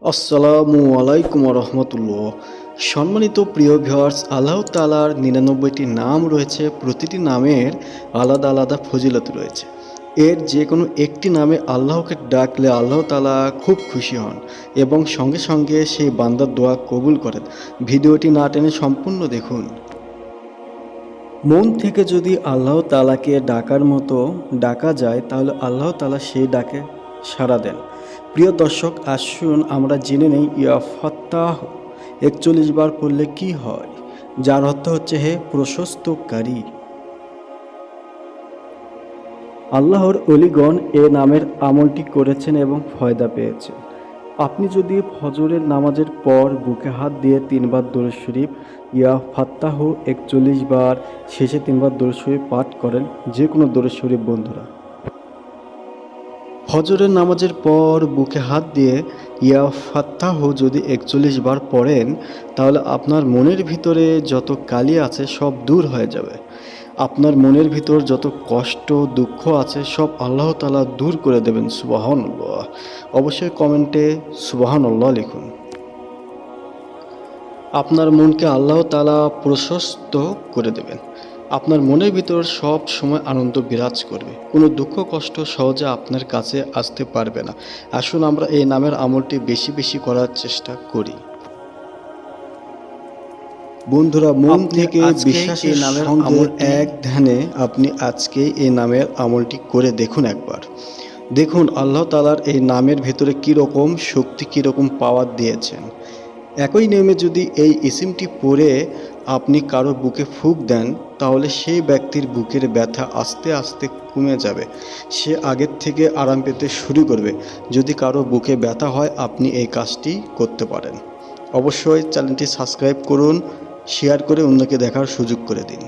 আসসালামু আলাইকুম রহমতুল্লাহ। সম্মানিত প্রিয় ভিউয়ার্স, আল্লাহ তাআলার ৯৯টি নাম রয়েছে। প্রতিটি নামের আলাদা আলাদা ফজিলত রয়েছে। এর যে কোনো একটি নামে আল্লাহকে ডাকলে আল্লাহ তাআলা খুব খুশি হন এবং সঙ্গে সঙ্গে সেই বান্দার দোয়া কবুল করেন। ভিডিওটি না টেনে সম্পূর্ণ দেখুন। মন থেকে যদি আল্লাহ তাআলাকে ডাকার মতো ডাকা যায় তাহলে আল্লাহ তাআলা সেই ডাকে সাড়া দেন। প্রিয় দর্শক, আসুন আমরা জেনে নেই ইয়া ফাত্তাহ ৪১ বার পড়লে কি হয়, যার অর্থ হচ্ছে হে প্রশস্তকারী। আল্লাহর অলিগণ এ নামের আমলটি করেছেন এবং ফয়দা পেয়েছেন। আপনি যদি ফজরের নামাজের পর বুকে হাত দিয়ে ৩ বার দরুদ শরীফ ইয়া ফাত্তাহ ৪১ বার, শেষে ৩ বার দরুদ শরীফ পাঠ করেন, যে কোনো দরুদ শরীফ বন্ধুরা, ফজরের নামাজের পর বুকে হাত দিয়ে ইয়া ফাত্তাহ যদি ৪১ বার পড়েন তাহলে আপনার মনের ভিতরে যত কালি আছে সব দূর হয়ে যাবে। আপনার মনের ভিতর যত কষ্ট দুঃখ আছে সব আল্লাহ তাআলা দূর করে দেবেন। সুবহানাল্লাহ। অবশ্যই কমেন্টে সুবহানাল্লাহ লিখুন। আপনার মনকে আল্লাহ তাআলা প্রশস্ত করে দেবেন। আপনার মনের ভিতর সব সময় আনন্দ বিরাজ করবে। কোনো দুঃখ কষ্ট সহজে আপনার কাছে আসতে পারবে না। আসুন আমরা এই নামের আমলটি বেশি বেশি করার চেষ্টা করি। বন্ধুরা, মন থেকে বিশ্বাসের সঙ্গে এক ধ্যানে আপনি আজকে এই নামের আমলটি করে দেখুন একবার। দেখুন আল্লাহ তাআলার এই নামের ভেতরে কীরকম শক্তি, কীরকম পাওয়ার দিয়েছেন। একই নিয়মে যদি এই ইসিমটি পড়ে আপনি কারো বুকে ফুঁক দেন তাহলে সেই ব্যক্তির বুকের ব্যথা আস্তে আস্তে কমে যাবে। সে আগের থেকে আরাম পেতে শুরু করবে। যদি কারো বুকে ব্যথা হয় আপনি এই কাজটি করতে পারেন। অবশ্যই চ্যানেলটি সাবস্ক্রাইব করুন, শেয়ার করে অন্যকে দেখার সুযোগ করে দিন।